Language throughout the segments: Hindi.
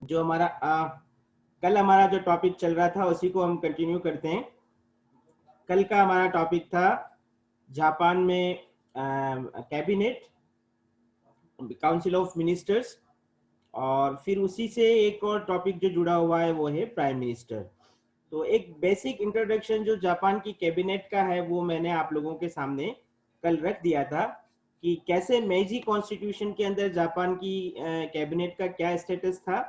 जो हमारा कल हमारा जो टॉपिक चल रहा था उसी को हम कंटिन्यू करते हैं। कल का हमारा टॉपिक था जापान में कैबिनेट, काउंसिल ऑफ मिनिस्टर्स, और फिर उसी से एक और टॉपिक जो जुड़ा हुआ है वो है प्राइम मिनिस्टर। तो एक बेसिक इंट्रोडक्शन जो जापान की कैबिनेट का है वो मैंने आप लोगों के सामने कल रख दिया था कि कैसे मेजी कॉन्स्टिट्यूशन के अंदर जापान की कैबिनेट का क्या स्टेटस था,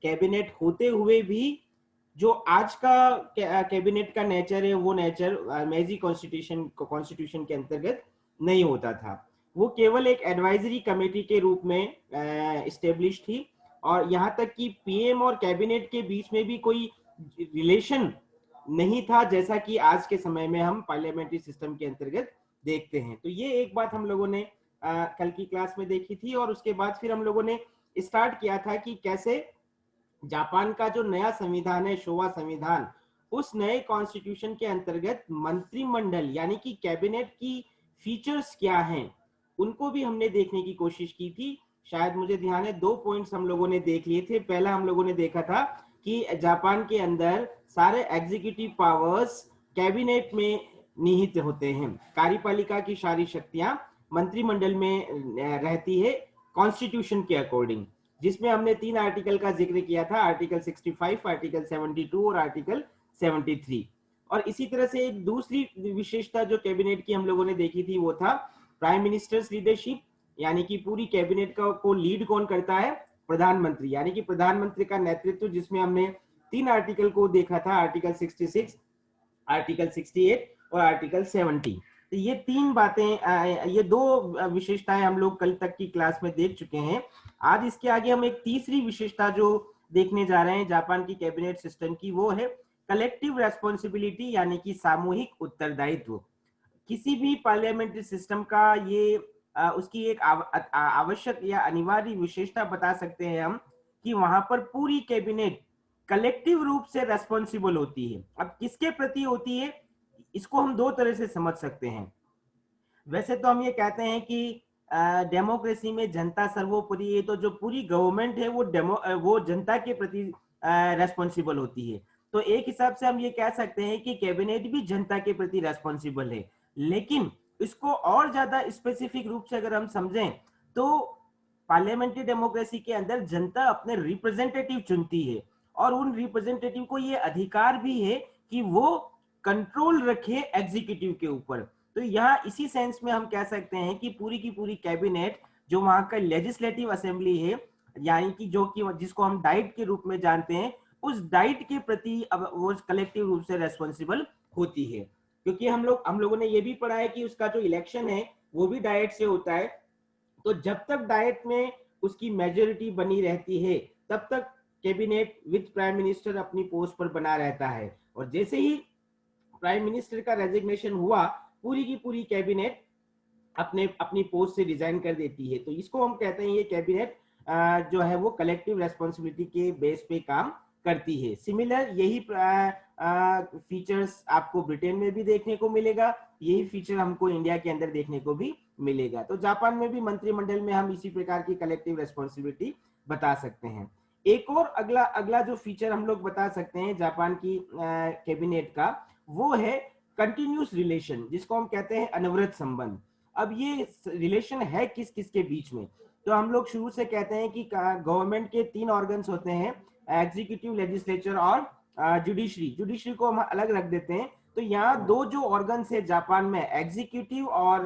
कैबिनेट होते हुए भी जो आज का कैबिनेट का नेचर है वो नेचर मेजी कॉन्स्टिट्यूशन के अंतर्गत नहीं होता था। वो केवल एक एडवाइजरी कमेटी के रूप में इस्टेब्लिश थी, और यहाँ तक कि पीएम और कैबिनेट के बीच में भी कोई रिलेशन नहीं था, जैसा कि आज के समय में हम पार्लियामेंट्री सिस्टम के अंतर्गत देखते हैं। तो ये एक बात हम लोगों ने कल की क्लास में देखी थी, और उसके बाद फिर हम लोगों ने स्टार्ट किया था कि कैसे जापान का जो नया संविधान है, शोवा संविधान, उस नए कॉन्स्टिट्यूशन के अंतर्गत मंत्रिमंडल यानी कि कैबिनेट की फीचर्स क्या हैं उनको भी हमने देखने की कोशिश की थी। शायद मुझे ध्यान है 2 पॉइंट्स हम लोगों ने देख लिए थे। पहला हम लोगों ने देखा था कि जापान के अंदर सारे एग्जीक्यूटिव पावर्स कैबिनेट में निहित होते हैं, कार्यपालिका की सारी शक्तियां मंत्रिमंडल में रहती है कॉन्स्टिट्यूशन के अकॉर्डिंग, जिसमें हमने 3 आर्टिकल का जिक्र किया था, आर्टिकल 65, आर्टिकल 72 और आर्टिकल 73। और इसी तरह से एक दूसरी विशेषता जो कैबिनेट की हम लोगों ने देखी थी वो था प्राइम मिनिस्टर्स लीडरशिप, यानी कि पूरी कैबिनेट को लीड कौन करता है, प्रधानमंत्री, यानी कि प्रधानमंत्री का नेतृत्व, जिसमें हमने 3 आर्टिकल को देखा था, आर्टिकल 66, आर्टिकल 68 और आर्टिकल 70। तो ये 3 बातें, ये 2 विशेषताएं हम लोग कल तक की क्लास में देख चुके हैं। आज इसके आगे हम एक तीसरी विशेषता जो देखने जा रहे हैं जापान की कैबिनेट सिस्टम की, वो है कलेक्टिव रेस्पॉन्सिबिलिटी, यानी कि सामूहिक उत्तरदायित्व। किसी भी पार्लियामेंट्री सिस्टम का ये उसकी एक आवश्यक या अनिवार्य विशेषता बता सकते हैं हम कि वहां पर पूरी कैबिनेट कलेक्टिव रूप से रेस्पॉन्सिबल होती है। अब किसके प्रति होती है, इसको हम 2 तरह से समझ सकते हैं। वैसे तो हम ये कहते हैं कि डेमोक्रेसी में जनता सर्वोपरि है, तो जो पूरी गवर्नमेंट है वो जनता के प्रति रेस्पॉन्सिबल होती है। तो एक हिसाब से हम ये कह सकते हैं कि कैबिनेट भी जनता के प्रति रेस्पॉन्सिबल है। लेकिन इसको और ज्यादा स्पेसिफिक रूप से अगर हम समझें तो पार्लियामेंट्री डेमोक्रेसी के अंदर जनता अपने रिप्रेजेंटेटिव चुनती है, और उन रिप्रेजेंटेटिव को ये अधिकार भी है कि वो कंट्रोल रखे एग्जीक्यूटिव के ऊपर। तो यहाँ इसी सेंस में हम कह सकते हैं कि पूरी की पूरी कैबिनेट जो वहां का लेजिस्लेटिव असेंबली है, यानी कि जो कि जिसको हम डाइट के रूप में जानते हैं, उस डाइट के प्रति अब वो कलेक्टिव रूप से रेस्पॉन्सिबल होती है। क्योंकि हम लोगों ने ये भी पढ़ा है कि उसका जो इलेक्शन है वो भी डाइट से होता है। तो जब तक डाइट में उसकी मेजोरिटी बनी रहती है तब तक कैबिनेट विद प्राइम मिनिस्टर अपनी पोस्ट पर बना रहता है, और जैसे ही प्राइम मिनिस्टर का रेजिग्नेशन हुआ पूरी की पूरी कैबिनेट अपने अपनी पोस्ट से रिजाइन कर देती है। तो इसको हम कहते हैं ये कैबिनेट जो है वो कलेक्टिव रेस्पॉन्सिबिलिटी के बेस पे काम करती है। सिमिलर यही फीचर्स आपको ब्रिटेन में भी देखने को मिलेगा, यही फीचर हमको इंडिया के अंदर देखने को भी मिलेगा। तो जापान में भी मंत्रिमंडल में हम इसी प्रकार की कलेक्टिव रेस्पॉन्सिबिलिटी बता सकते हैं। एक और अगला अगला जो फीचर हम लोग बता सकते हैं जापान की कैबिनेट का, वो है कंटिन्यूस रिलेशन, जिसको हम कहते हैं अनवरत संबंध। अब ये रिलेशन है किस किस के बीच में, तो हम लोग शुरू से कहते हैं कि गवर्नमेंट के 3 ऑर्गन्स होते हैं, एग्जीक्यूटिव, लेजिस्लेचर और जुडिशरी। जुडिशरी को हम अलग रख देते हैं। तो यहाँ 2 जो ऑर्गन्स है जापान में, एग्जीक्यूटिव और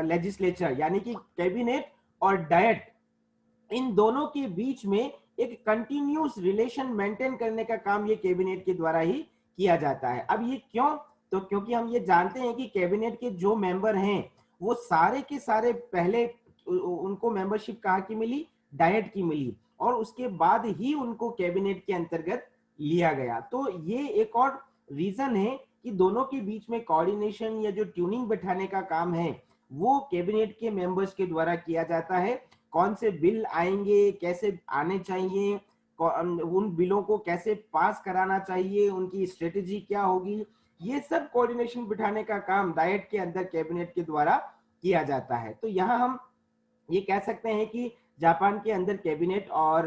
लेजिस्लेचर, यानी कि कैबिनेट और डायट, इन दोनों के बीच में एक कंटिन्यूस रिलेशन मेंटेन करने का काम ये कैबिनेट के द्वारा ही किया जाता है। अब ये क्यों, तो क्योंकि हम ये जानते हैं कि कैबिनेट के जो मेंबर हैं वो सारे के सारे पहले उनको मेंबरशिप कहाँ की मिली, डायट की मिली, और उसके बाद ही उनको कैबिनेट के अंतर्गत लिया गया। तो ये एक और रीजन है कि दोनों के बीच में कोऑर्डिनेशन या जो ट्यूनिंग बैठाने का काम है वो कैबिनेट के मेंबर्स के द्वारा किया जाता है। कौन से बिल आएंगे, कैसे आने चाहिए, उन बिलों को कैसे पास कराना चाहिए, उनकी स्ट्रेटेजी क्या होगी, ये सब कोऑर्डिनेशन बिठाने का काम डाइट के अंदर कैबिनेट के द्वारा किया जाता है। तो यहाँ हम ये कह सकते हैं कि जापान के अंदर कैबिनेट और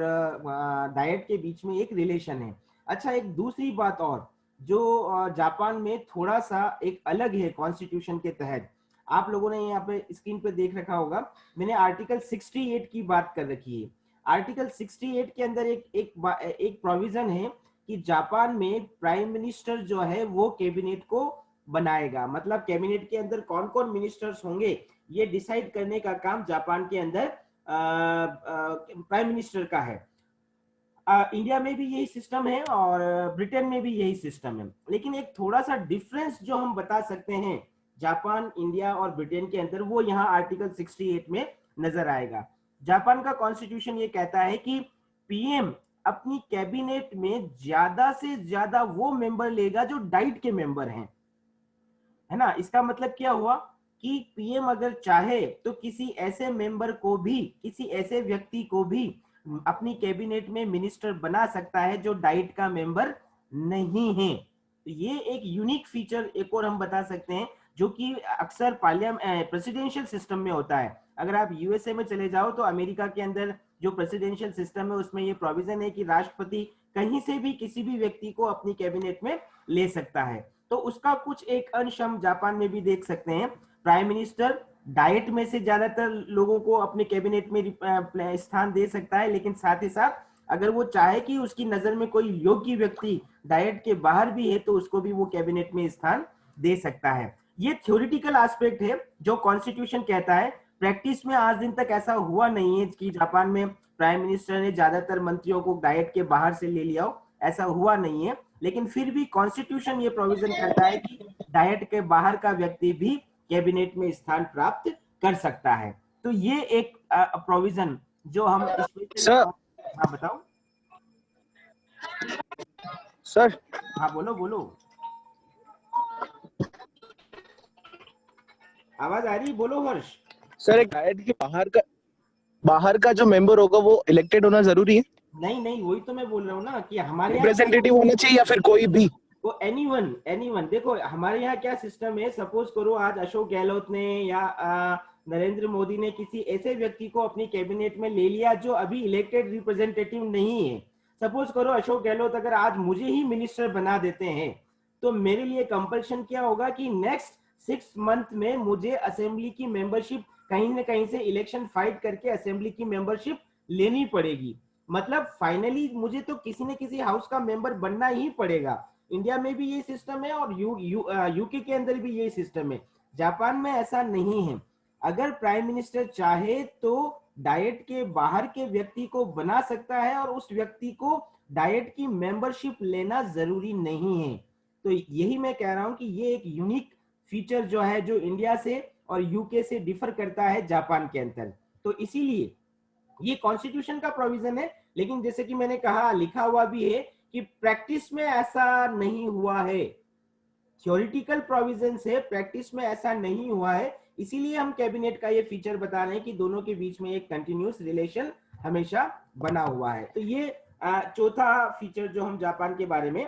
डाइट के बीच में एक रिलेशन है। अच्छा, एक दूसरी बात और जो जापान में थोड़ा सा एक अलग है कॉन्स्टिट्यूशन के तहत, आप लोगों ने यहाँ पे स्क्रीन पे देख रखा होगा, मैंने आर्टिकल 68 की बात कर रखी है। आर्टिकल 68 के अंदर एक प्रोविजन है कि जापान में प्राइम मिनिस्टर जो है वो कैबिनेट को बनाएगा। मतलब कैबिनेट के अंदर कौन कौन मिनिस्टर्स होंगे ये डिसाइड करने का काम जापान के अंदर प्राइम मिनिस्टर का है। इंडिया में भी यही सिस्टम है और ब्रिटेन में भी यही सिस्टम है, लेकिन एक थोड़ा सा डिफरेंस जो हम बता सकते हैं जापान, इंडिया और ब्रिटेन के अंदर, वो यहाँ आर्टिकल 68 में नजर आएगा। जापान का कॉन्स्टिट्यूशन ये कहता है कि पीएम अपनी कैबिनेट में ज्यादा से ज्यादा वो मेंबर लेगा जो डाइट के मेंबर हैं, है ना। इसका मतलब क्या हुआ कि पीएम अगर चाहे तो किसी ऐसे मेंबर को भी, किसी ऐसे व्यक्ति को भी अपनी कैबिनेट में मिनिस्टर बना सकता है जो डाइट का मेंबर नहीं है। तो ये एक यूनिक फीचर एक और हम बता सकते हैं जो कि अक्सर प्रेसिडेंशियल सिस्टम में होता है। अगर आप यूएसए में चले जाओ तो अमेरिका के अंदर जो प्रेसिडेंशियल सिस्टम है उसमें ये प्रोविजन है कि राष्ट्रपति कहीं से भी किसी भी व्यक्ति को अपनी कैबिनेट में ले सकता है। तो उसका कुछ एक अंश हम जापान में भी देख सकते हैं। प्राइम मिनिस्टर डाइट में से ज्यादातर लोगों को अपने कैबिनेट में स्थान दे सकता है, लेकिन साथ ही साथ अगर वो चाहे कि उसकी नजर में कोई योग्य व्यक्ति डाइट के बाहर भी है तो उसको भी वो कैबिनेट में स्थान दे सकता है। ये थ्योरेटिकल एस्पेक्ट है जो कॉन्स्टिट्यूशन कहता है। प्रैक्टिस में आज दिन तक ऐसा हुआ नहीं है कि जापान में प्राइम मिनिस्टर ने ज्यादातर मंत्रियों को डाइट के बाहर से ले लिया हो, ऐसा हुआ नहीं है। लेकिन फिर भी कॉन्स्टिट्यूशन ये प्रोविजन करता है कि डाइट के बाहर का व्यक्ति भी कैबिनेट में स्थान प्राप्त कर सकता है। तो ये एक प्रोविजन जो हम स्पेशली, सर हाँ बताओ। सर हाँ बोलो बोलो, आवाज आ रही, बोलो हर्ष। सर एक डाइट के बाहर का जो मेंबर होगा वो इलेक्टेड होना जरूरी है? नहीं नहीं, वही तो मैं बोल रहा हूँ ना कि हमारे यहाँ रिप्रेजेंटेटिव होना चाहिए या फिर कोई भी? वो एनीवन देखो हमारे यहाँ क्या सिस्टम है। सपोज करो आज अशोक गहलोत ने या नरेंद्र मोदी ने किसी ऐसे व्यक्ति को अपनी कैबिनेट में ले लिया जो अभी इलेक्टेड रिप्रेजेंटेटिव नहीं है। सपोज करो अशोक गहलोत अगर आज मुझे ही मिनिस्टर बना देते हैं तो मेरे लिए कंपल्शन क्या होगा कि नेक्स्ट 6 मंथ में मुझे असेंबली की मेंबरशिप कहीं ना कहीं से इलेक्शन फाइट करके असेंबली की मेंबरशिप लेनी पड़ेगी। मतलब फाइनली मुझे तो किसी न किसी हाउस का मेंबर बनना ही पड़ेगा। इंडिया में भी ये सिस्टम है और यूके के अंदर भी ये सिस्टम है। जापान में ऐसा नहीं है। अगर प्राइम मिनिस्टर चाहे तो डाइट के बाहर के व्यक्ति को बना सकता है और उस व्यक्ति को डाइट की मेंबरशिप लेना जरूरी नहीं है। तो यही मैं कह रहा हूं कि ये एक यूनिक फीचर जो है जो इंडिया से और यूके से डिफर करता है जापान के अंदर। तो इसीलिए ये कॉन्स्टिट्यूशन का प्रोविजन है, लेकिन जैसे कि मैंने कहा लिखा हुआ भी है कि प्रैक्टिस में ऐसा नहीं हुआ है। थ्योरेटिकल प्रोविजन से प्रैक्टिस में ऐसा नहीं हुआ है, इसीलिए हम कैबिनेट का ये फीचर बता रहे हैं कि दोनों के बीच में एक कंटिन्यूअस रिलेशन हमेशा बना हुआ है। तो ये चौथा फीचर जो हम जापान के बारे में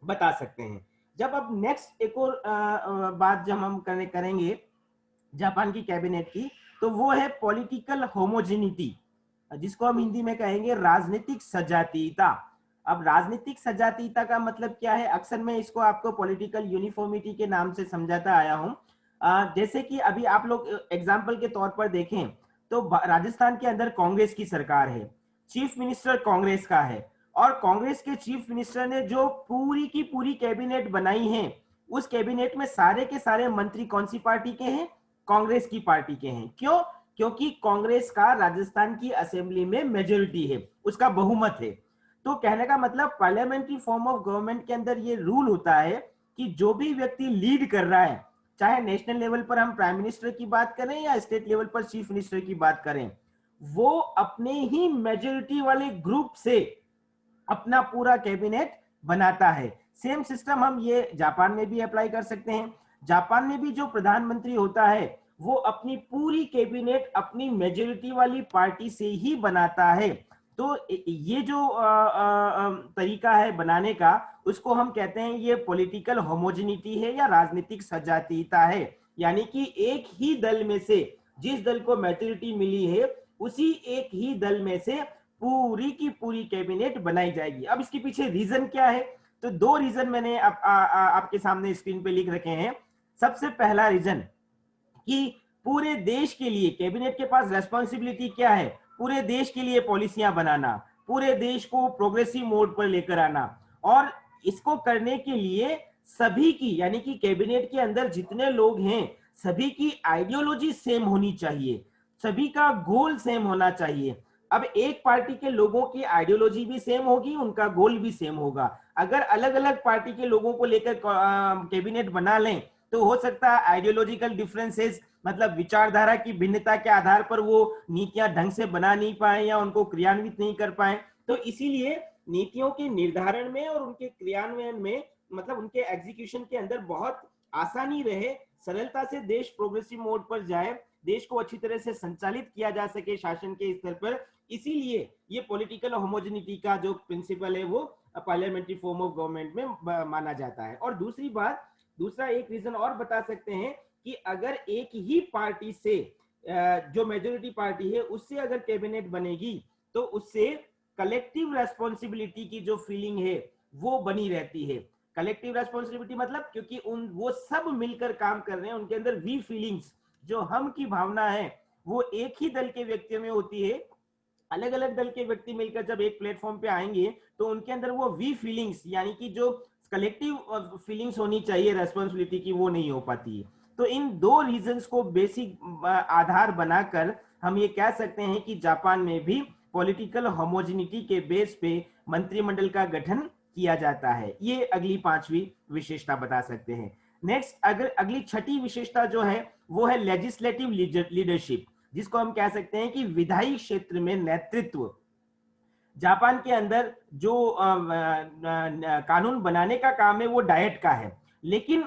बता सकते हैं। जब अब नेक्स्ट एक और बात जब हम करेंगे जापान की कैबिनेट की, तो वो है पॉलिटिकल होमोजेनिटी, जिसको हम हिंदी में कहेंगे राजनीतिक सजातीयता। अब राजनीतिक सजातीयता का मतलब क्या है? अक्सर मैं इसको आपको पॉलिटिकल यूनिफॉर्मिटी के नाम से समझाता आया हूं। जैसे कि अभी आप लोग एग्जाम्पल के तौर पर देखें तो राजस्थान के अंदर कांग्रेस की सरकार है, चीफ मिनिस्टर कांग्रेस का है, और कांग्रेस के चीफ मिनिस्टर ने जो पूरी की पूरी कैबिनेट बनाई है, उस कैबिनेट में सारे के सारे मंत्री कौन सी पार्टी के हैं? कांग्रेस की पार्टी के हैं। क्यों? क्योंकि कांग्रेस का राजस्थान की असेंबली में मेजोरिटी है, उसका बहुमत है। तो कहने का मतलब पार्लियामेंट्री फॉर्म ऑफ गवर्नमेंट के अंदर ये रूल होता है कि जो भी व्यक्ति लीड कर रहा है, चाहे नेशनल लेवल पर हम प्राइम मिनिस्टर की बात करें या स्टेट लेवल पर चीफ मिनिस्टर की बात करें, वो अपने ही मेजोरिटी वाले ग्रुप से अपना पूरा कैबिनेट बनाता है। सेम सिस्टम हम ये जापान में भी अप्लाई कर सकते हैं। जापान में भी जो प्रधानमंत्री होता है वो अपनी पूरी कैबिनेट अपनी मेजोरिटी वाली पार्टी से ही बनाता है। तो ये जो तरीका है बनाने का, उसको हम कहते हैं ये पॉलिटिकल होमोजेनिटी है या राजनीतिक सजातीयता है। यानी कि एक ही दल में से जिस दल को मेजोरिटी मिली है उसी एक ही दल में से पूरी की पूरी कैबिनेट बनाई जाएगी। अब इसके पीछे रीजन क्या है? तो दो रीजन मैंने आपके सामने स्क्रीन पे लिख रखे हैं। सबसे पहला रीजन कि पूरे देश के लिए कैबिनेट के पास रेस्पॉन्सिबिलिटी क्या है? पूरे देश के लिए पॉलिसियां बनाना, पूरे देश को प्रोग्रेसिव मोड पर लेकर आना, और इसको करने के लिए सभी की, यानी कि कैबिनेट के अंदर जितने लोग हैं सभी की आइडियोलॉजी सेम होनी चाहिए, सभी का गोल सेम होना चाहिए। अब एक पार्टी के लोगों की आइडियोलॉजी भी सेम होगी, उनका गोल भी सेम होगा। अगर अलग अलग पार्टी के लोगों को लेकर कैबिनेट बना लें तो हो सकता है आइडियोलॉजिकल डिफरेंसेस, मतलब विचारधारा की भिन्नता के आधार पर वो नीतियां ढंग से बना नहीं पाए या उनको क्रियान्वित नहीं कर पाए। तो इसीलिए नीतियों के निर्धारण में और उनके क्रियान्वयन में, मतलब उनके एग्जीक्यूशन के अंदर बहुत आसानी रहे, सरलता से देश प्रोग्रेसिव मोड पर जाए, देश को अच्छी तरह से संचालित किया जा सके शासन के स्तर पर। इसीलिए ये पॉलिटिकल होमोजेनिटी का जो प्रिंसिपल है वो पार्लियामेंट्री फॉर्म ऑफ गवर्नमेंट में माना जाता है। और दूसरी बात, दूसरा एक रीजन और बता सकते हैं कि अगर एक ही पार्टी से, जो मेजोरिटी पार्टी है उससे अगर कैबिनेट बनेगी तो उससे कलेक्टिव रेस्पॉन्सिबिलिटी की जो फीलिंग है वो बनी रहती है। कलेक्टिव रेस्पॉन्सिबिलिटी मतलब क्योंकि वो सब मिलकर काम कर रहे हैं, उनके अंदर वी फीलिंग्स, जो हम की भावना है वो एक ही दल के व्यक्तियों में होती है। अलग अलग दल के व्यक्ति मिलकर जब एक प्लेटफॉर्म पे आएंगे तो उनके अंदर वो वी फीलिंग्स, यानी कि जो कलेक्टिव फीलिंग्स होनी चाहिए रेस्पॉन्सिबिलिटी की, वो नहीं हो पाती है। तो इन दो रीजंस को बेसिक आधार बनाकर हम ये कह सकते हैं कि जापान में भी पॉलिटिकल होमोजेनिटी के बेस पे मंत्रिमंडल का गठन किया जाता है। ये अगली पांचवी विशेषता बता सकते हैं। नेक्स्ट, अगर अगली छठी विशेषता जो है वो है लेजिस्लेटिव लीडरशिप, जिसको हम कह सकते हैं कि विधायी क्षेत्र में नेतृत्व। जापान के अंदर जो कानून बनाने का काम है वो डायट का है, लेकिन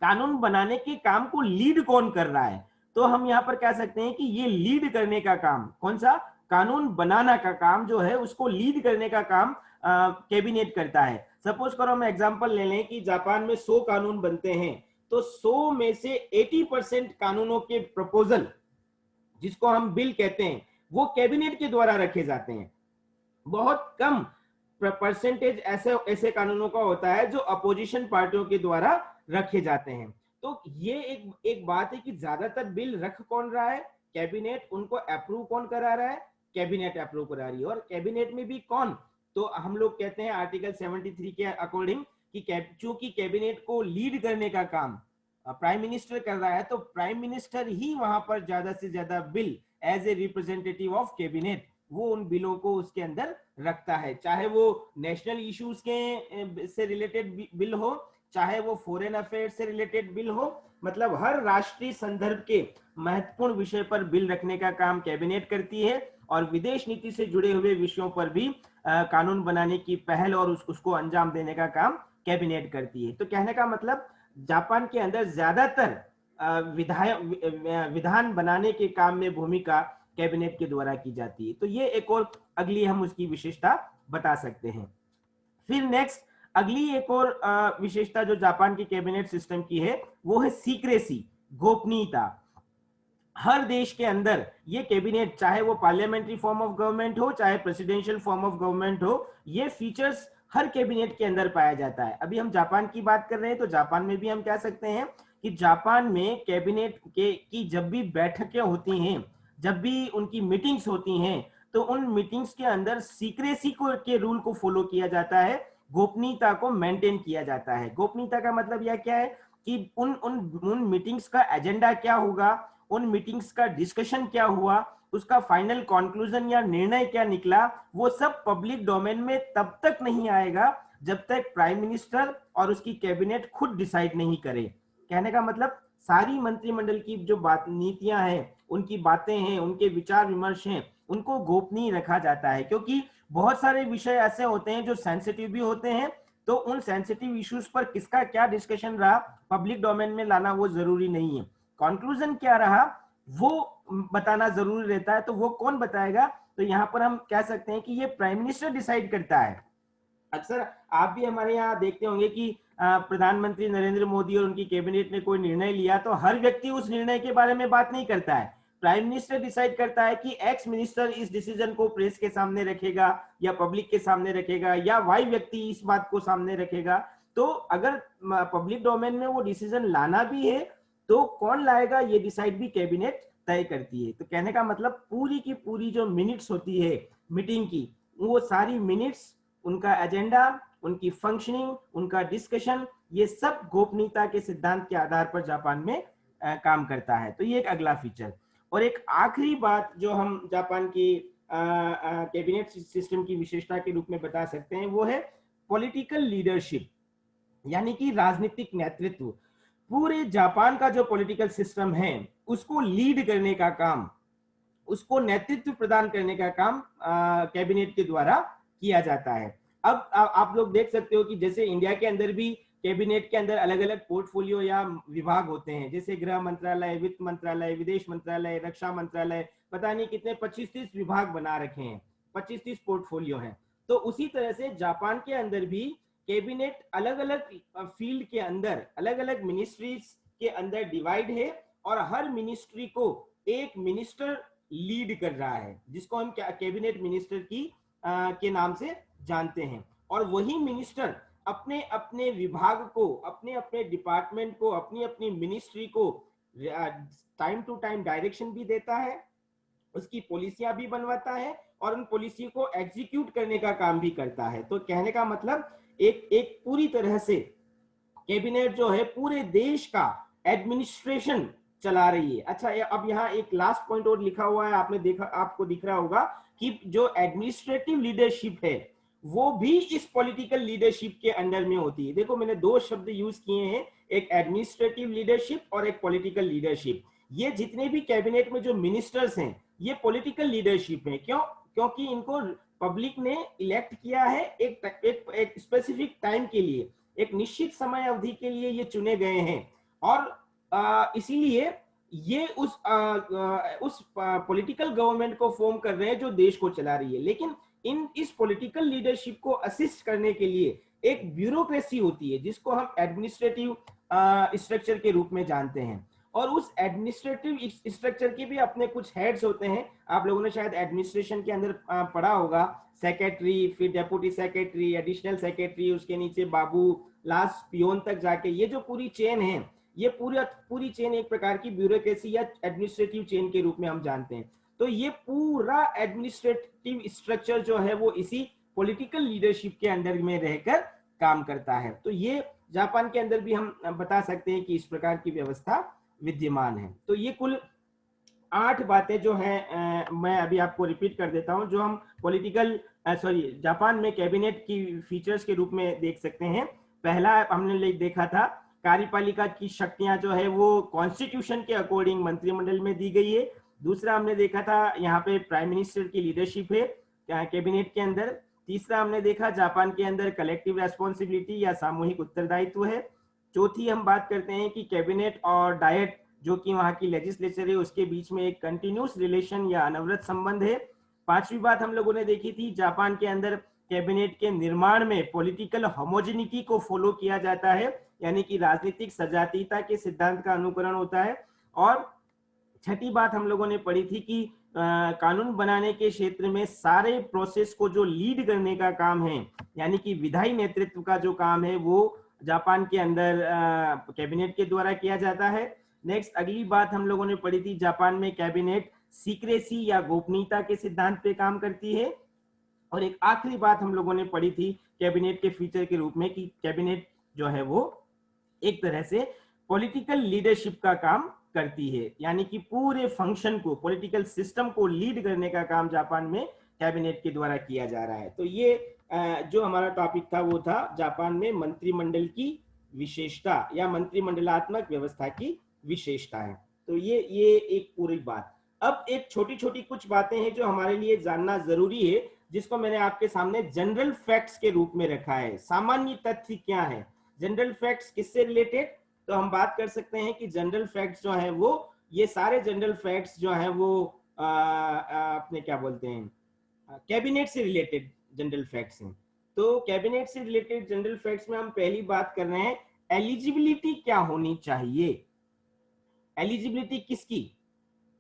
कानून बनाने के काम को लीड कौन कर रहा है? तो हम यहां पर कह सकते हैं कि ये लीड करने का काम कौन सा? कानून बनाना का काम जो है उसको लीड करने का काम कैबिनेट करता है। सपोज करो हम एग्जांपल ले लें कि जापान में 100 कानून बनते हैं, तो 100 में से 80% कानूनों के प्रपोजल, जिसको हम बिल कहते हैं, वो कैबिनेट के द्वारा रखे जाते हैं। बहुत कम परसेंटेज ऐसे ऐसे कानूनों का होता है जो अपोजिशन पार्टियों के द्वारा रखे जाते हैं। तो ये एक बात है कि ज्यादातर बिल रख कौन रहा है? कैबिनेट। उनको अप्रूव कौन करा रहा है? कैबिनेट अप्रूव करा रही है। और कैबिनेट में भी कौन? तो हम लोग कहते हैं आर्टिकल 73 के अकॉर्डिंग कि चूंकि कैबिनेट को लीड करने का काम प्राइम मिनिस्टर कर रहा है, तो प्राइम मिनिस्टर ही वहां पर ज्यादा से ज्यादा bill as a representative of cabinet वो उन बिलों को उसके अंदर रखता है, चाहे वो नेशनल इश्यूज के से रिलेटेड बिल हो, चाहे वो फॉरेन अफेयर्स से रिलेटेड बिल हो। मतलब हर राष्ट्रीय संदर्भ के महत्वपूर्ण विषय पर बिल रखने का काम कैबिनेट करती है, और विदेश नीति से जुड़े हुए विषयों पर भी कानून बनाने की पहल और उसको अंजाम देने का काम कैबिनेट करती है। तो कहने का मतलब जापान के अंदर ज्यादातर विधान बनाने के काम में भूमिका कैबिनेट के द्वारा की जाती है। तो ये एक और अगली हम उसकी विशेषता बता सकते हैं। फिर नेक्स्ट, अगली एक और विशेषता जो जापान की कैबिनेट सिस्टम की है वो है सीक्रेसी, गोपनीयता। हर देश के अंदर ये कैबिनेट, चाहे वो पार्लियामेंट्री फॉर्म ऑफ गवर्नमेंट हो चाहे प्रेसिडेंशियल फॉर्म ऑफ गवर्नमेंट हो, ये फीचर्स हर कैबिनेट के अंदर पाया जाता है। अभी हम जापान की बात कर रहे हैं, तो जापान में भी हम कह सकते हैं कि जापान में कैबिनेट की जब भी बैठकें होती हैं, जब भी उनकी मीटिंग्स होती हैं, तो उन मीटिंग्स के अंदर सीक्रेसी के रूल को फॉलो किया जाता है, गोपनीयता को मेंटेन किया जाता है। गोपनीयता का मतलब यह क्या है कि उन मीटिंग्स का एजेंडा क्या होगा, उन मीटिंग्स का डिस्कशन क्या हुआ, उसका फाइनल कंक्लूजन या निर्णय क्या निकला, वो सब पब्लिक डोमेन में तब तक नहीं आएगा जब तक प्राइम मिनिस्टर और उसकी कैबिनेट खुद डिसाइड नहीं करे। कहने का मतलब सारी मंत्रिमंडल की जो बात नीतियां हैं, उनकी बातें हैं, उनके विचार विमर्श हैं, उनको गोपनीय रखा जाता है, क्योंकि बहुत सारे विषय ऐसे होते हैं जो सेंसिटिव भी होते हैं। तो उन सेंसिटिव इश्यूज पर किसका क्या डिस्कशन रहा पब्लिक डोमेन में लाना वो जरूरी नहीं है। कंक्लूजन क्या रहा वो बताना जरूरी रहता है। तो वो कौन बताएगा? तो यहां पर हम कह सकते हैं कि ये प्राइम मिनिस्टर डिसाइड करता है। अक्सर आप भी हमारे यहाँ देखते होंगे कि प्रधानमंत्री नरेंद्र मोदी और उनकी कैबिनेट ने कोई निर्णय लिया तो हर व्यक्ति उस निर्णय के बारे में बात नहीं करता है, प्राइम मिनिस्टर डिसाइड करता है कि एक्स मिनिस्टर इस डिसीजन को प्रेस के सामने रखेगा या पब्लिक के सामने रखेगा या वाई व्यक्ति इस बात को सामने रखेगा, तो अगर पब्लिक डोमेन में वो डिसीजन लाना भी है तो कौन लाएगा ये डिसाइड भी कैबिनेट तय करती है। तो कहने का मतलब पूरी की पूरी जो मिनट्स होती है मीटिंग की, वो सारी मिनट्स, उनका एजेंडा, उनकी फंक्शनिंग, उनका डिस्कशन, ये सब गोपनीयता के सिद्धांत के आधार पर जापान में काम करता है। तो ये एक अगला फीचर। और एक आखिरी बात जो हम जापान की कैबिनेट सिस्टम की विशेषता के रूप में बता सकते हैं वो है पॉलिटिकल लीडरशिप, यानी कि राजनीतिक नेतृत्व। पूरे जापान का जो पॉलिटिकल सिस्टम है उसको लीड करने का काम, उसको नेतृत्व प्रदान करने का काम कैबिनेट के द्वारा किया जाता है। अब आप लोग देख सकते हो कि जैसे इंडिया के अंदर भी कैबिनेट के अंदर अलग अलग पोर्टफोलियो या विभाग होते हैं, जैसे गृह मंत्रालय, वित्त मंत्रालय, विदेश मंत्रालय, रक्षा मंत्रालय, पता नहीं कितने 25-30 विभाग बना रखे हैं, 25-30 पोर्टफोलियो हैं। तो उसी तरह से जापान के अंदर भी कैबिनेट अलग अलग फील्ड के अंदर, अलग अलग मिनिस्ट्रीज के अंदर डिवाइड है और हर मिनिस्ट्री को एक मिनिस्टर लीड कर रहा है, जिसको हम कैबिनेट मिनिस्टर के नाम से जानते हैं। और वही मिनिस्टर अपने अपने विभाग को, अपने अपने डिपार्टमेंट को, अपनी अपनी मिनिस्ट्री को टाइम टू टाइम डायरेक्शन भी देता है, उसकी पॉलिसियां भी बनवाता है और उन पॉलिसी को एग्जीक्यूट करने का काम भी करता है। तो कहने का मतलब एक पूरी तरह से कैबिनेट जो है पूरे देश का एडमिनिस्ट्रेशन चला रही है। अच्छा, अब यहाँ एक लास्ट पॉइंट और लिखा हुआ है, आपने देखा, आपको दिख रहा होगा कि जो एडमिनिस्ट्रेटिव लीडरशिप है वो भी इस पॉलिटिकल लीडरशिप के अंडर में होती है। देखो मैंने दो शब्द यूज किए हैं, एक एडमिनिस्ट्रेटिव लीडरशिप और एक पॉलिटिकल लीडरशिप। ये जितने भी कैबिनेट में जो मिनिस्टर्स हैं ये पॉलिटिकल लीडरशिप है। क्यों? क्योंकि इनको पब्लिक ने इलेक्ट किया है एक स्पेसिफिक टाइम के लिए, एक निश्चित समय अवधि के लिए ये चुने गए हैं और इसीलिए ये उस पॉलिटिकल गवर्नमेंट को फॉर्म कर रहे हैं जो देश को चला रही है। लेकिन इस पॉलिटिकल लीडरशिप को असिस्ट करने के लिए एक ब्यूरोक्रेसी होती है जिसको हम एडमिनिस्ट्रेटिव स्ट्रक्चर के रूप में जानते हैं। और उस एडमिनिस्ट्रेटिव स्ट्रक्चर के भी अपने कुछ हेड्स होते हैं। आप लोगों ने शायद एडमिनिस्ट्रेशन के अंदर पढ़ा होगा, सेक्रेटरी, फिर डेप्यूटी सेक्रेटरी, एडिशनल सेक्रेटरी, उसके नीचे बाबू, लास्ट पियोन तक जाके ये जो पूरी चेन है, ये पूरी चेन एक प्रकार की ब्यूरोक्रेसी या एडमिनिस्ट्रेटिव चेन के रूप में हम जानते हैं। तो ये पूरा एडमिनिस्ट्रेटिव स्ट्रक्चर जो है वो इसी पॉलिटिकल लीडरशिप के अंडर में रहकर काम करता है। तो ये जापान के अंदर भी हम बता सकते हैं कि इस प्रकार की व्यवस्था विद्यमान है। तो ये कुल 8 बातें जो हैं मैं अभी आपको रिपीट कर देता हूं, जो हम जापान में कैबिनेट की फीचर्स के रूप में देख सकते हैं। पहला हमने देखा था कार्यपालिका की शक्तियां जो है वो कॉन्स्टिट्यूशन के अकॉर्डिंग मंत्रिमंडल में दी गई है। दूसरा हमने देखा था यहाँ पे प्राइम मिनिस्टर की लीडरशिप है कैबिनेट के अंदर। तीसरा हमने देखा जापान के अंदर कलेक्टिव रेस्पॉन्सिबिलिटी या सामूहिक उत्तरदायित्व है। चौथी हम बात करते हैं कि कैबिनेट और डायट जो कि वहाँ की लेजिस्लेचर है उसके बीच में एक कंटिन्यूस रिलेशन या अनवरत संबंध है। पांचवी बात हम लोगों ने देखी थी, जापान के अंदर कैबिनेट के निर्माण में पॉलिटिकल होमोजेनिटी को फॉलो किया जाता है, यानी कि राजनीतिक सजातीयता के सिद्धांत का अनुकरण होता है। और छठी बात हम लोगों ने पढ़ी थी कि कानून बनाने के क्षेत्र में सारे प्रोसेस को जो लीड करने का काम है, यानी कि विधायी नेतृत्व का जो काम है वो जापान के अंदर कैबिनेट के द्वारा किया जाता है। नेक्स्ट अगली बात हम लोगों ने पढ़ी थी, जापान में कैबिनेट सीक्रेसी या गोपनीयता के सिद्धांत पे काम करती है। और एक आखिरी बात हम लोगों ने पढ़ी थी कैबिनेट के फीचर के रूप में कि कैबिनेट जो है वो एक तरह से पॉलिटिकल लीडरशिप का काम करती है, यानी कि पूरे फंक्शन को, पॉलिटिकल सिस्टम को लीड करने का काम जापान में कैबिनेट के द्वारा किया जा रहा है। तो ये जो हमारा टॉपिक था वो था जापान में मंत्रिमंडल की विशेषता या मंत्रिमंडलात्मक व्यवस्था की विशेषता है। तो ये एक पूरी बात। अब एक छोटी छोटी कुछ बातें हैं जो हमारे लिए जानना जरूरी है, जिसको मैंने आपके सामने जनरल फैक्ट्स के रूप में रखा है। सामान्य तथ्य क्या है, जनरल फैक्ट्स किससे रिलेटेड? तो हम बात कर सकते हैं कि जनरल फैक्ट्स जो है वो, ये सारे जनरल फैक्ट्स जो है वो अपने क्या बोलते हैं, कैबिनेट से रिलेटेड जनरल फैक्ट्स हैं। तो कैबिनेट से रिलेटेड जनरल फैक्ट्स में हम पहली बात कर रहे हैं, एलिजिबिलिटी क्या होनी चाहिए। एलिजिबिलिटी किसकी?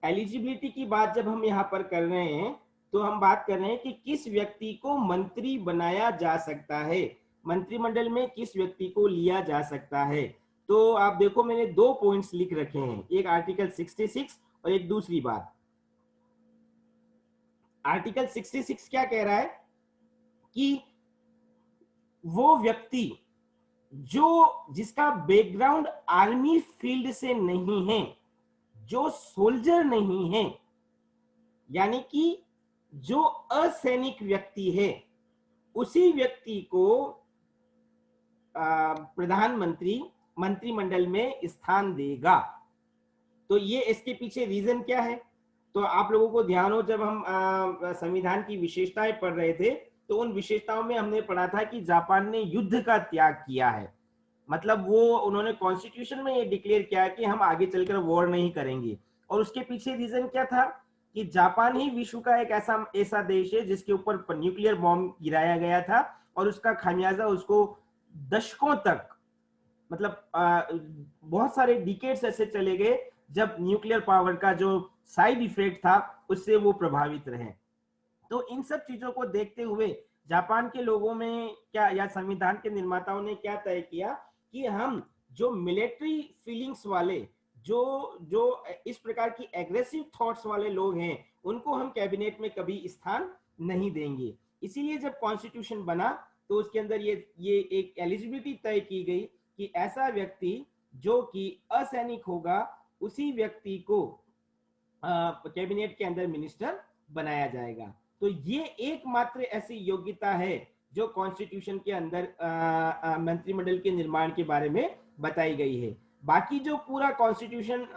एलिजिबिलिटी की बात जब हम यहाँ पर कर रहे हैं तो हम बात कर रहे हैं कि किस व्यक्ति को मंत्री बनाया जा सकता है, मंत्रिमंडल में किस व्यक्ति को लिया जा सकता है। तो आप देखो मैंने 2 पॉइंट्स लिख रखे हैं, एक आर्टिकल 66 और एक दूसरी बात। आर्टिकल 66 क्या कह रहा है कि वो व्यक्ति जिसका बैकग्राउंड आर्मी फील्ड से नहीं है, जो सोल्जर नहीं है, यानी कि जो असैनिक व्यक्ति है, उसी व्यक्ति को प्रधानमंत्री मंत्रिमंडल में स्थान देगा। तो ये इसके पीछे रीजन क्या है? तो आप लोगों को ध्यान हो, जब हम संविधान की विशेषताएं पढ़ रहे थे तो उन विशेषताओं में हमने पढ़ा था कि जापान ने युद्ध का त्याग किया है। मतलब वो उन्होंने कॉन्स्टिट्यूशन में ये डिक्लेयर किया कि हम आगे चलकर वॉर नहीं करेंगे। और उसके पीछे रीजन क्या था कि जापान ही विश्व का एक ऐसा देश है जिसके ऊपर न्यूक्लियर बॉम्ब गिराया गया था और उसका खामियाजा उसको दशकों तक, मतलब बहुत सारे डिकेड्स ऐसे चले गए जब न्यूक्लियर पावर का जो साइड इफेक्ट था उससे वो प्रभावित रहे। तो इन सब चीजों को देखते हुए जापान के लोगों में क्या, या संविधान के निर्माताओं ने क्या तय किया कि हम जो मिलिट्री फीलिंग्स वाले, जो इस प्रकार की एग्रेसिव थॉट्स वाले लोग हैं, उनको हम कैबिनेट में कभी स्थान नहीं देंगे। इसीलिए जब कॉन्स्टिट्यूशन बना तो उसके अंदर ये एक एलिजिबिलिटी तय की गई कि ऐसा व्यक्ति जो कि असैनिक होगा, उसी व्यक्ति को कैबिनेट के अंदर मिनिस्टर बनाया जाएगा। तो ये एकमात्र ऐसी योग्यता है जो कॉन्स्टिट्यूशन के अंदर मंत्रिमंडल के निर्माण के बारे में बताई गई है। बाकी जो पूरा कॉन्स्टिट्यूशन,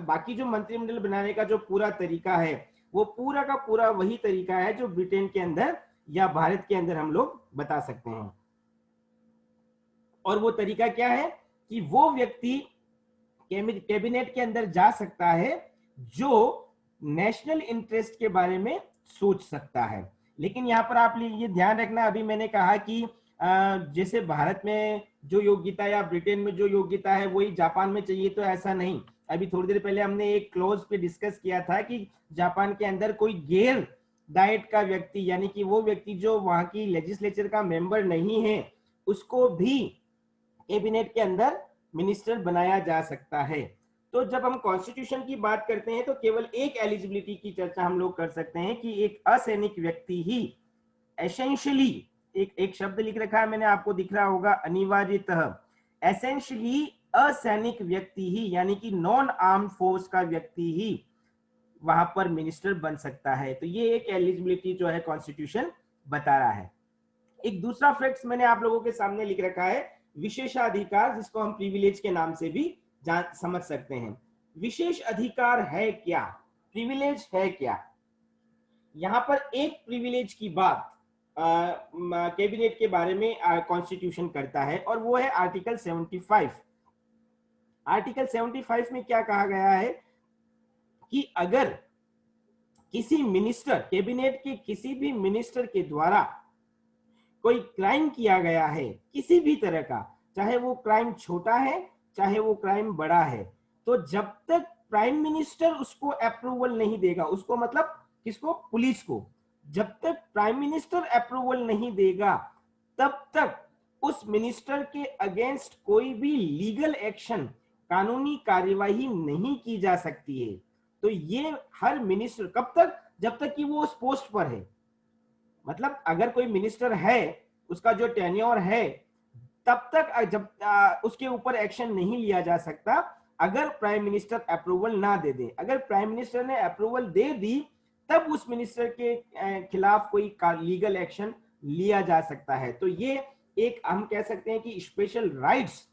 बाकी जो मंत्रिमंडल बनाने का जो पूरा तरीका है, वो पूरा का पूरा वही तरीका है जो ब्रिटेन के अंदर या भारत के अंदर हम लोग बता सकते हैं। और वो तरीका क्या है कि वो व्यक्ति कैबिनेट के अंदर जा सकता है जो नेशनल इंटरेस्ट के बारे में सोच सकता है। लेकिन यहाँ पर आप ये ध्यान रखना, अभी मैंने कहा कि जैसे भारत में जो योग्यता या ब्रिटेन में जो योग्यता है वही जापान में चाहिए, तो ऐसा नहीं। अभी थोड़ी देर पहले हमने एक क्लॉज पे डिस्कस किया था कि जापान के अंदर कोई गैर डाइट का व्यक्ति, यानी कि वो व्यक्ति जो वहां की लेजिस्लेचर का मेंबर नहीं है, उसको भी कैबिनेट के अंदर मिनिस्टर बनाया जा सकता है। तो जब हम कॉन्स्टिट्यूशन की बात करते हैं तो केवल एक एलिजिबिलिटी की चर्चा हम लोग कर सकते हैं कि एक असैनिक व्यक्ति ही एसेंशियली, एक शब्द लिख रखा है मैंने, आपको दिख रहा होगा, अनिवार्यतः, एसेंशियली असैनिक व्यक्ति ही, यानी कि नॉन आर्म फोर्स का व्यक्ति ही वहां पर मिनिस्टर बन सकता है। तो ये एक एलिजिबिलिटी जो है कॉन्स्टिट्यूशन बता रहा है। एक दूसरा फैक्ट मैंने आप लोगों के सामने लिख रखा है, विशेषाधिकार, जिसको हम प्रिविलेज के नाम से भी समझ सकते हैं। विशेष अधिकार है क्या, प्रिविलेज है क्या? यहां पर एक प्रिविलेज की बात कैबिनेट के बारे में कॉन्स्टिट्यूशन करता है और वो है आर्टिकल 75। आर्टिकल 75 में क्या कहा गया है कि अगर किसी मिनिस्टर, कैबिनेट के किसी भी मिनिस्टर के द्वारा कोई क्राइम किया गया है किसी भी तरह का, चाहे वो क्राइम छोटा है चाहे वो क्राइम बड़ा है, तो जब तक प्राइम मिनिस्टर उसको अप्रूवल नहीं देगा, उसको मतलब किसको, पुलिस को, जब तक प्राइम मिनिस्टर अप्रूवल नहीं देगा तब तक उस मिनिस्टर के अगेंस्ट कोई भी लीगल एक्शन, कानूनी कार्यवाही नहीं की जा सकती है। तो ये हर मिनिस्टर, कब तक, जब तक कि वो उस पोस्ट पर है। मतलब अगर कोई मिनिस्टर है, उसका जो टेन्योर है, तब तक जब उसके ऊपर एक्शन नहीं लिया जा सकता अगर प्राइम मिनिस्टर अप्रूवल ना दे दे। अगर प्राइम मिनिस्टर ने अप्रूवल दे दी तब उस मिनिस्टर के खिलाफ कोई लीगल एक्शन लिया जा सकता है। तो ये एक हम कह सकते हैं कि स्पेशल राइट्स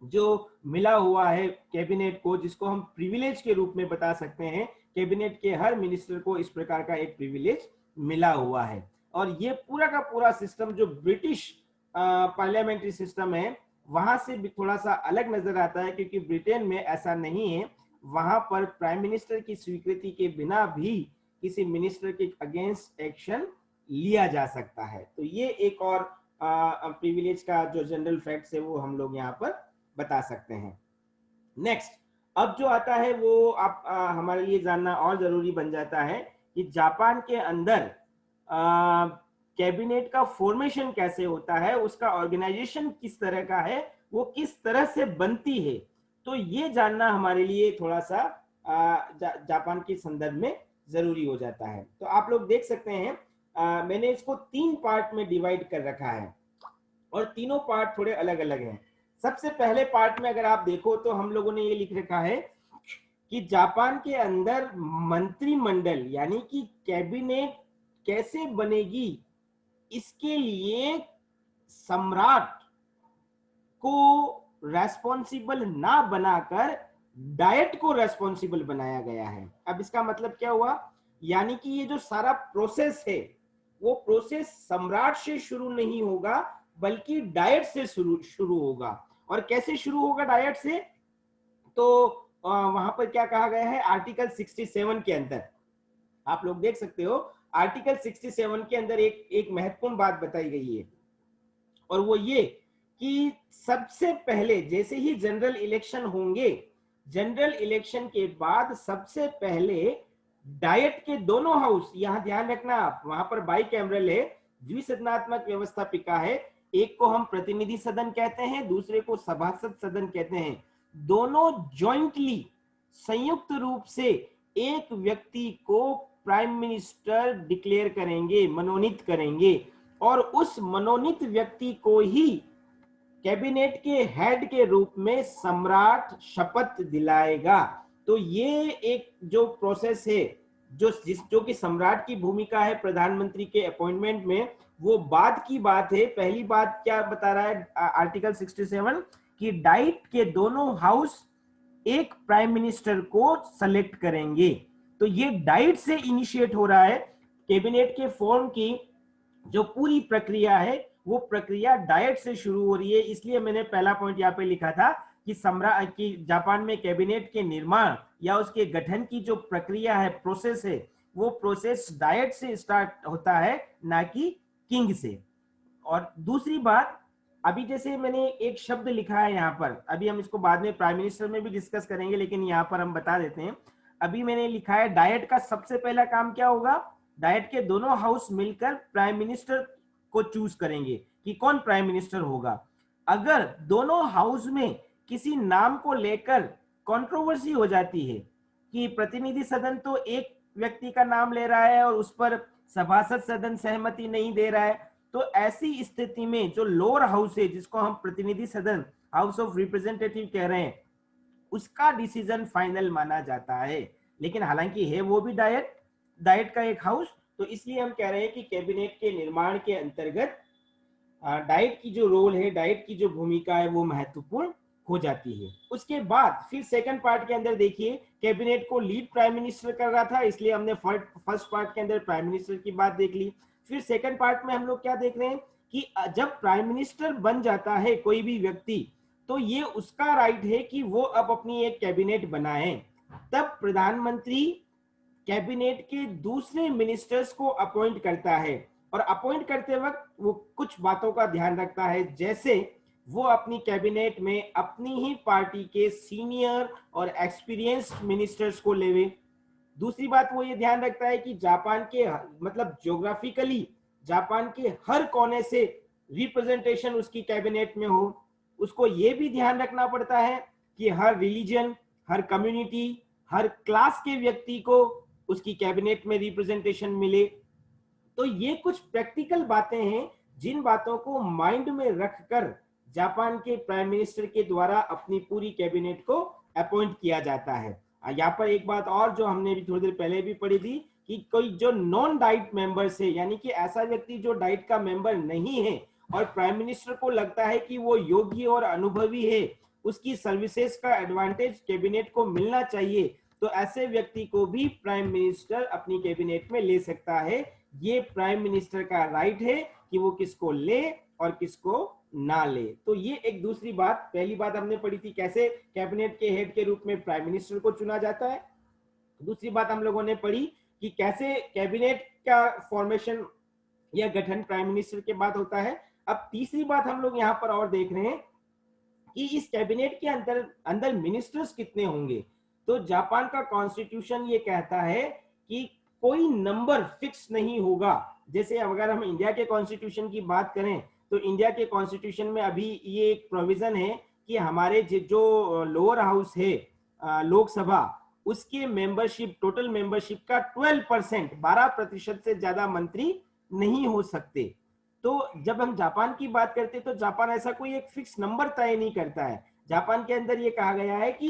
जो मिला हुआ है कैबिनेट को, जिसको हम प्रिविलेज के रूप में बता सकते हैं, कैबिनेट के हर मिनिस्टर को इस प्रकार का एक प्रिविलेज मिला हुआ है। और ये पूरा का पूरा सिस्टम जो ब्रिटिश पार्लियामेंट्री सिस्टम है वहां से भी थोड़ा सा अलग नजर आता है, क्योंकि ब्रिटेन में ऐसा नहीं है। वहां पर प्राइम मिनिस्टर की स्वीकृति के बिना भी किसी मिनिस्टर के अगेंस्ट एक्शन लिया जा सकता है। तो ये एक और प्रिविलेज का जो जनरल फैक्ट्स है वो हम लोग यहाँ पर बता सकते हैं। नेक्स्ट, अब जो आता है वो आप हमारे लिए जानना और जरूरी बन जाता है कि जापान के अंदर कैबिनेट का फॉर्मेशन कैसे होता है, उसका ऑर्गेनाइजेशन किस तरह का है, वो किस तरह से बनती है। तो ये जानना हमारे लिए थोड़ा सा जापान के संदर्भ में जरूरी हो जाता है। तो आप लोग देख सकते हैं मैंने इसको 3 पार्ट में डिवाइड कर रखा है और तीनों पार्ट थोड़े अलग अलग हैं। सबसे पहले पार्ट में अगर आप देखो तो हम लोगों ने ये लिख रखा है कि जापान के अंदर मंत्रिमंडल यानी कि कैबिनेट कैसे बनेगी, इसके लिए सम्राट को रेस्पॉन्सिबल ना बनाकर डायट को रेस्पॉन्सिबल बनाया गया है। अब इसका मतलब क्या हुआ, यानी कि ये जो सारा प्रोसेस है वो प्रोसेस सम्राट से शुरू नहीं होगा बल्कि डायट से शुरू होगा। और कैसे शुरू होगा डायट से, तो वहां पर क्या कहा गया है आर्टिकल 67 के अंदर, आप लोग देख सकते हो आर्टिकल 67 के अंदर एक महत्वपूर्ण बात बताई गई है और वो ये कि सबसे पहले जैसे ही जनरल इलेक्शन होंगे, जनरल इलेक्शन के बाद सबसे पहले डायट के दोनों हाउस, यहां ध्यान रखना आप, वहां पर बाई कैमरल है, द्विसदनात्मक व्यवस्थापिका है, एक को हम प्रतिनिधि सदन कहते हैं, दूसरे को सभासद सदन कहते हैं, दोनों जॉइंटली संयुक्त रूप से एक व्यक्ति को प्राइम मिनिस्टर डिक्लेयर करेंगे, मनोनीत करेंगे और उस मनोनीत व्यक्ति को ही कैबिनेट के हेड के रूप में सम्राट शपथ दिलाएगा। तो ये एक जो प्रोसेस है जो कि सम्राट की भूमिका है प्रधानमंत्री के अपॉइंटमेंट में, वो बाद की बात है। पहली बात क्या बता रहा है आर्टिकल 67 कि डाइट के दोनों हाउस एक प्राइम मिनिस्टर को सेलेक्ट करेंगे। तो ये डाइट से इनिशिएट हो रहा है, कैबिनेट के फॉर्म की जो पूरी प्रक्रिया है वो प्रक्रिया डायट से शुरू हो रही है। इसलिए मैंने पहला पॉइंट यहाँ पे लिखा था कि जापान में कैबिनेट के निर्माण या उसके गठन की जो प्रक्रिया है, प्रोसेस है, वो प्रोसेस डायट से स्टार्ट होता है, ना कि किंग से। और दूसरी बात, अभी जैसे मैंने एक शब्द लिखा है यहाँ पर, अभी हम इसको बाद में प्राइम मिनिस्टर में भी डिस्कस करेंगे, लेकिन यहाँ पर हम बता देते हैं। अभी मैंने लिखा है डायट का सबसे पहला काम क्या होगा, डायट के दोनों हाउस मिलकर प्राइम मिनिस्टर को चूज करेंगे कि कौन प्राइम मिनिस्टर होगा। अगर दोनों हाउस में किसी नाम को लेकर कंट्रोवर्सी हो जाती है कि प्रतिनिधि सदन तो एक व्यक्ति का नाम ले रहा है और उस पर सभासद सदन सहमति नहीं दे रहा है, तो ऐसी स्थिति में जो लोअर हाउस है, जिसको हम प्रतिनिधि सदन हाउस ऑफ रिप्रेजेंटेटिव कह रहे हैं, उसका डिसीजन फाइनल माना जाता है। लेकिन हालांकि है वो भी डाइट का एक हाउस, तो इसलिए हम कह रहे हैं कि कैबिनेट के निर्माण के अंतर्गत डाइट की जो रोल है, डाइट की जो भूमिका है, वो महत्वपूर्ण हो जाती है। उसके बाद फिर सेकंड पार्ट के अंदर देखिए, कैबिनेट को लीड प्राइम मिनिस्टर कर रहा था, इसलिए हमने फर्स्ट पार्ट के अंदर प्राइम मिनिस्टर की बात देख ली। फिर सेकंड पार्ट में हम लोग क्या देख रहे हैं कि जब प्राइम मिनिस्टर बन जाता है कोई भी व्यक्ति, तो ये उसका राइट है कि वो अब अपनी एक कैबिनेट बनाए। तब प्रधानमंत्री कैबिनेट के दूसरे मिनिस्टर्स को अपॉइंट करता है और अपॉइंट करते वक्त वो कुछ बातों का ध्यान रखता है, जैसे वो अपनी कैबिनेट में अपनी ही पार्टी के सीनियर और एक्सपीरियंस्ड मिनिस्टर्स को लेवे। दूसरी बात वो ये ध्यान रखता है कि जापान के मतलब ज्योग्राफिकली जापान के हर कोने से रिप्रेजेंटेशन उसकी कैबिनेट में हो। उसको ये भी ध्यान रखना पड़ता है कि हर रिलीजन, हर कम्युनिटी, हर क्लास के व्यक्ति को उसकी कैबिनेट में रिप्रेजेंटेशन मिले। तो ये कुछ प्रैक्टिकल बातें हैं जिन बातों को माइंड में रखकर जापान के प्राइम मिनिस्टर के द्वारा अपनी पूरी कैबिनेट को अपॉइंट किया जाता है। यहाँ पर एक बात और जो हमने भी थोड़ी देर पहले भी पढ़ी थी कि कोई जो नॉन डाइट मेंबर्स है, यानी कि ऐसा व्यक्ति जो डाइट का मेंबर नहीं है और प्राइम मिनिस्टर को लगता है कि वो योग्य और अनुभवी है, उसकी सर्विसेज का एडवांटेज कैबिनेट को मिलना चाहिए, तो ऐसे व्यक्ति को भी प्राइम मिनिस्टर अपनी कैबिनेट में ले सकता है। ये प्राइम मिनिस्टर का राइट है कि वो किसको ले और किसको ना ले। तो ये एक दूसरी बात, पहली बात हमने पढ़ी थी कैसे कैबिनेट के हेड के रूप में प्राइम मिनिस्टर को चुना जाता है। दूसरी बात हम लोगों ने पढ़ी कि कैसे कैबिनेट का फॉर्मेशन या गठन प्राइम मिनिस्टर के बाद होता है। अब तीसरी बात हम लोग यहाँ पर और देख रहे हैं कि इस कैबिनेट के अंदर अंदर मिनिस्टर्स कितने होंगे। तो जापान का कॉन्स्टिट्यूशन ये कहता है कि कोई नंबर फिक्स नहीं होगा। जैसे अगर हम इंडिया के कॉन्स्टिट्यूशन की बात करें तो इंडिया के कॉन्स्टिट्यूशन में अभी ये एक प्रोविजन है कि हमारे जो लोअर हाउस है लोकसभा, उसके मेंबरशिप, टोटल मेंबरशिप का 12%, 12% से ज्यादा मंत्री नहीं हो सकते। तो जब हम जापान की बात करते हैं तो जापान ऐसा कोई एक फिक्स नंबर तय नहीं करता है। जापान के अंदर ये कहा गया है कि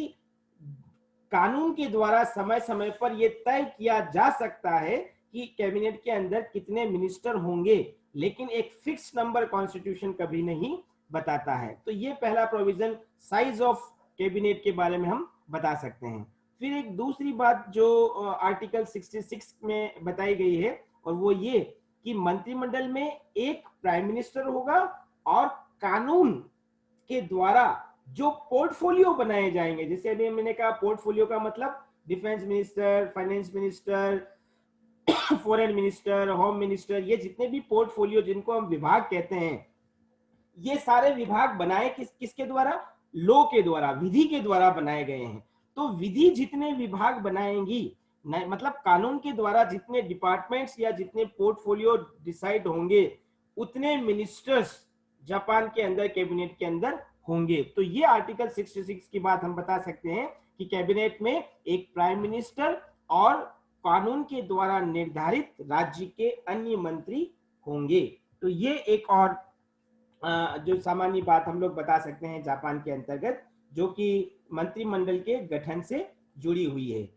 कानून के द्वारा समय समय पर यह तय किया जा सकता है कि कैबिनेट के अंदर कितने मिनिस्टर होंगे, लेकिन एक फिक्स नंबर कॉन्स्टिट्यूशन कभी नहीं बताता है। तो ये पहला प्रोविजन साइज ऑफ कैबिनेट के बारे में हम बता सकते हैं। फिर एक दूसरी बात जो आर्टिकल 66 में बताई गई है, और वो ये कि मंत्रिमंडल में एक प्राइम मिनिस्टर होगा और कानून के द्वारा जो पोर्टफोलियो बनाए जाएंगे, जैसे अभी मैंने कहा पोर्टफोलियो का मतलब defence minister, finance minister, foreign minister, home minister, ये जितने भी पोर्टफोलियो जिनको हम विभाग कहते हैं, ये सारे विभाग बनाए किसके द्वारा? लॉ के द्वारा, विधि के द्वारा बनाए गए हैं। तो विधि जितने विभाग बनाएंगी, मतलब कानून के द्वारा जितने डिपार्टमेंट्स या जितने पोर्टफोलियो डिसाइड होंगे, उतने मिनिस्टर्स जापान के अंदर कैबिनेट के अंदर होंगे। तो ये आर्टिकल 66 की बात हम बता सकते हैं कि कैबिनेट में एक प्राइम मिनिस्टर और कानून के द्वारा निर्धारित राज्य के अन्य मंत्री होंगे। तो ये एक और जो सामान्य बात हम लोग बता सकते हैं जापान के अंतर्गत, जो कि मंत्रिमंडल के गठन से जुड़ी हुई है।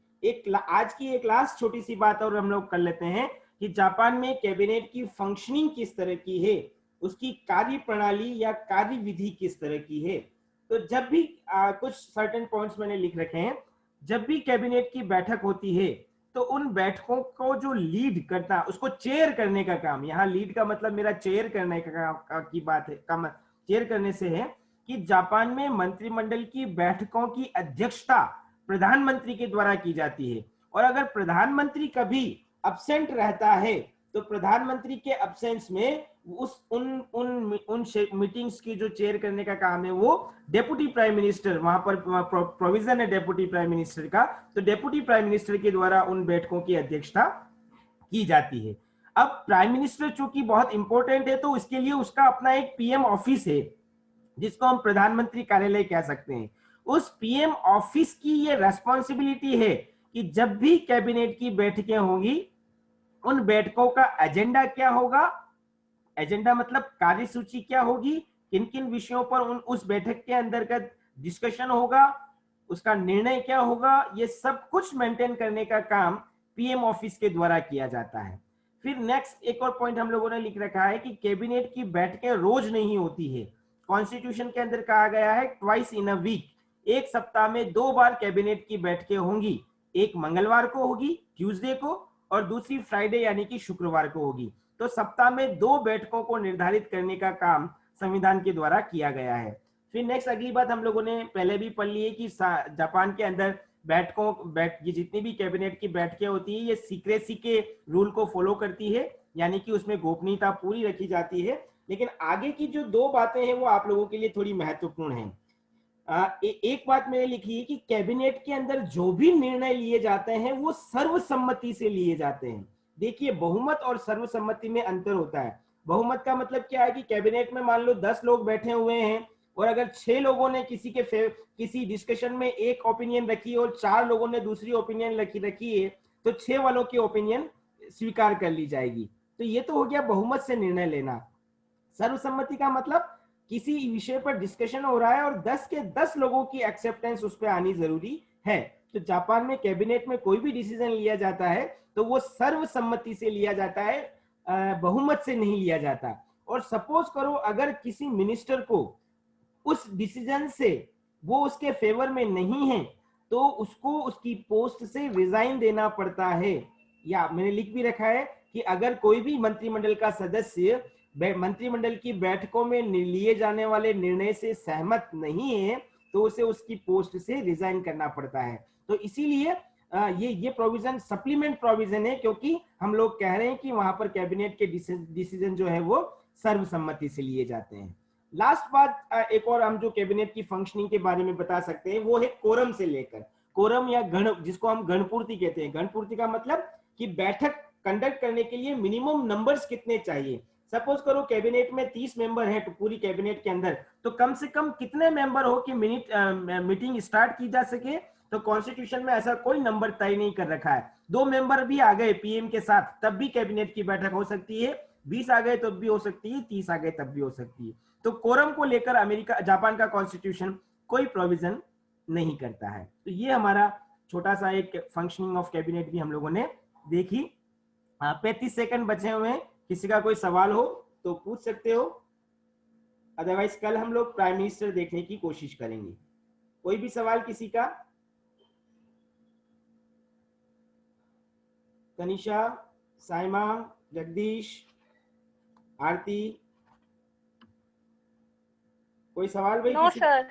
आज की एक लास्ट छोटी सी बात और हम लोग कर लेते हैं कि जापान में कैबिनेट की फंक्शनिंग किस तरह की है, उसकी कार्य प्रणाली या कार्य विधि किस तरह की है। तो जब भी कुछ सर्टेन पॉइंट्स मैंने लिख रखे हैं, जब भी कैबिनेट की बैठक होती है तो उन बैठकों को जो लीड करता, उसको चेयर करने का काम, यहाँ लीड का मतलब मेरा चेयर करने का की बात है, चेयर करने से है कि जापान में मंत्रिमंडल की बैठकों की अध्यक्षता प्रधानमंत्री के द्वारा की जाती है। और अगर प्रधानमंत्री कभी अब्सेंट रहता है तो प्रधानमंत्री के अब्सेंस में उन मीटिंग्स की जो चेयर करने का काम है वो डेप्यूटी प्राइम मिनिस्टर, वहां पर प्रोविजन है डेप्यूटी प्राइम मिनिस्टर का, तो डेप्यूटी प्राइम मिनिस्टर के द्वारा उन बैठकों की अध्यक्षता की जाती है। अब प्राइम मिनिस्टर चूंकि बहुत इंपॉर्टेंट है तो इसके लिए उसका अपना एक पीएम ऑफिस है, जिसको हम प्रधानमंत्री कार्यालय कह सकते हैं। उस पीएम ऑफिस की ये रेस्पॉन्सिबिलिटी है कि जब भी कैबिनेट की बैठकें होंगी, उन बैठकों का एजेंडा क्या होगा, एजेंडा मतलब कार्यसूची क्या होगी, किन किन विषयों पर उस बैठक के अंतर्गत डिस्कशन होगा, उसका निर्णय क्या होगा, ये सब कुछ मेंटेन करने का काम पीएम ऑफिस के द्वारा किया जाता है। फिर नेक्स्ट एक और पॉइंट हम लोगों ने लिख रखा है कि कैबिनेट की बैठकें रोज नहीं होती है। कॉन्स्टिट्यूशन के अंदर कहा गया है ट्वाइस इन अ वीक, एक सप्ताह में 2 बार कैबिनेट की बैठकें होंगी, एक मंगलवार को होगी ट्यूसडे को, और दूसरी फ्राइडे यानी कि शुक्रवार को होगी। तो सप्ताह में 2 बैठकों को निर्धारित करने का काम संविधान के द्वारा किया गया है। फिर नेक्स्ट अगली बात हम लोगों ने पहले भी पढ़ ली है कि जापान के अंदर जितनी भी कैबिनेट की बैठकें होती है ये सीक्रेसी के रूल को फॉलो करती है, यानी कि उसमें गोपनीयता पूरी रखी जाती है। लेकिन आगे की जो 2 बातें हैं वो आप लोगों के लिए थोड़ी महत्वपूर्ण है। एक बात मैंने लिखी है कि कैबिनेट के अंदर जो भी निर्णय लिए जाते हैं वो सर्वसम्मति से लिए जाते हैं। देखिए, बहुमत और सर्वसम्मति में अंतर होता है। बहुमत का मतलब क्या है कि कैबिनेट में मान लो 10 लोग बैठे हुए हैं और अगर 6 लोगों ने किसी डिस्कशन में एक ओपिनियन रखी और 4 लोगों ने दूसरी ओपिनियन रखी है, तो 6 वालों की ओपिनियन स्वीकार कर ली जाएगी। तो ये तो हो गया बहुमत से निर्णय लेना। सर्वसम्मति का मतलब किसी विषय पर डिस्कशन हो रहा है और 10 के 10 लोगों की एक्सेप्टेंस उस पर आनी जरूरी है। तो जापान में कैबिनेट में कोई भी डिसीजन लिया जाता है तो वो सर्वसम्मति से लिया जाता है, बहुमत से नहीं लिया जाता। और सपोज करो अगर किसी मिनिस्टर को उस डिसीजन से वो उसके फेवर में नहीं है तो उसको उसकी पोस्ट से रिजाइन देना पड़ता है। या मैंने लिख भी रखा है कि अगर कोई भी मंत्रिमंडल का सदस्य मंत्रिमंडल की बैठकों में लिए जाने वाले निर्णय से सहमत नहीं है तो उसे उसकी पोस्ट से रिजाइन करना पड़ता है। तो इसीलिए ये प्रोविजन सप्लीमेंट प्रोविजन है, क्योंकि हम लोग कह रहे हैं कि वहां पर कैबिनेट के डिसीजन जो है वो सर्वसम्मति से लिए जाते हैं। लास्ट बात, एक और हम जो कैबिनेट की फंक्शनिंग के बारे में बता सकते हैं वो है कोरम से लेकर, कोरम या गण, जिसको हम गणपूर्ति कहते हैं। गणपूर्ति का मतलब कि बैठक कंडक्ट करने के लिए मिनिमम नंबर्स कितने चाहिए। सपोज करो कैबिनेट में 30 मेंबर हैं तो पूरी कैबिनेट के अंदर, तो कम से कम कितने मेंबर हो कि मीटिंग स्टार्ट की जा सके। तो कॉन्स्टिट्यूशन में ऐसा कोई नंबर तय नहीं कर रखा है। 2 मेंबर भी आ गए पीएम के साथ तब भी कैबिनेट की बैठक हो सकती है, 20 आ गए तब भी हो सकती है, 30 आ गए तब भी हो सकती है। तो कोरम को लेकर अमेरिका, जापान का कॉन्स्टिट्यूशन कोई प्रोविजन नहीं करता है। तो ये हमारा छोटा सा एक फंक्शनिंग ऑफ कैबिनेट भी हम लोगों ने देखी। 35 सेकंड बचे हुए हैं, किसी का कोई सवाल हो तो पूछ सकते हो, अदरवाइज कल हम लोग प्राइम मिनिस्टर देखने की कोशिश करेंगे। कोई भी सवाल किसी का? तनिषा, साइमा, जगदीश, आरती, कोई सवाल भाई? No sir.